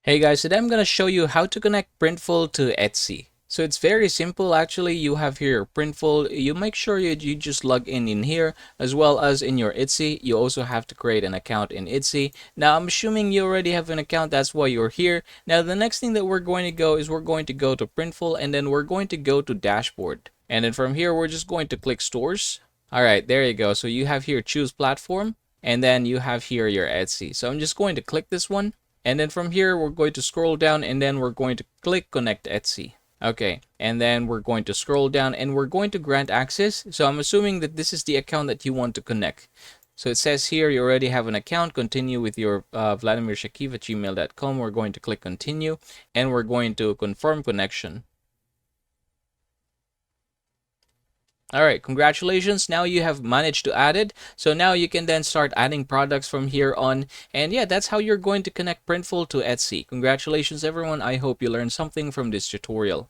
Hey guys, today I'm going to show you how to connect Printful to Etsy. So it's very simple actually. You have here your Printful. You make sure you just log in here as well as in your Etsy. You also have to create an account in Etsy. Now I'm assuming you already have an account, that's why you're here. Now the next thing that we're going to go is we're going to go to Printful and then we're going to go to Dashboard. And then from here we're just going to click Stores. Alright, there you go. So you have here choose platform and then you have here your Etsy. So I'm just going to click this one. And then from here, we're going to scroll down and then we're going to click Connect Etsy. Okay, and then we're going to scroll down and we're going to grant access. So I'm assuming that this is the account that you want to connect. So it says here you already have an account. Continue with your vladimirshakib@gmail.com. We're going to click continue and we're going to confirm connection. All right, congratulations. Now you have managed to add it. So now you can then start adding products from here on. And yeah, that's how you're going to connect Printful to Etsy. Congratulations, everyone. I hope you learned something from this tutorial.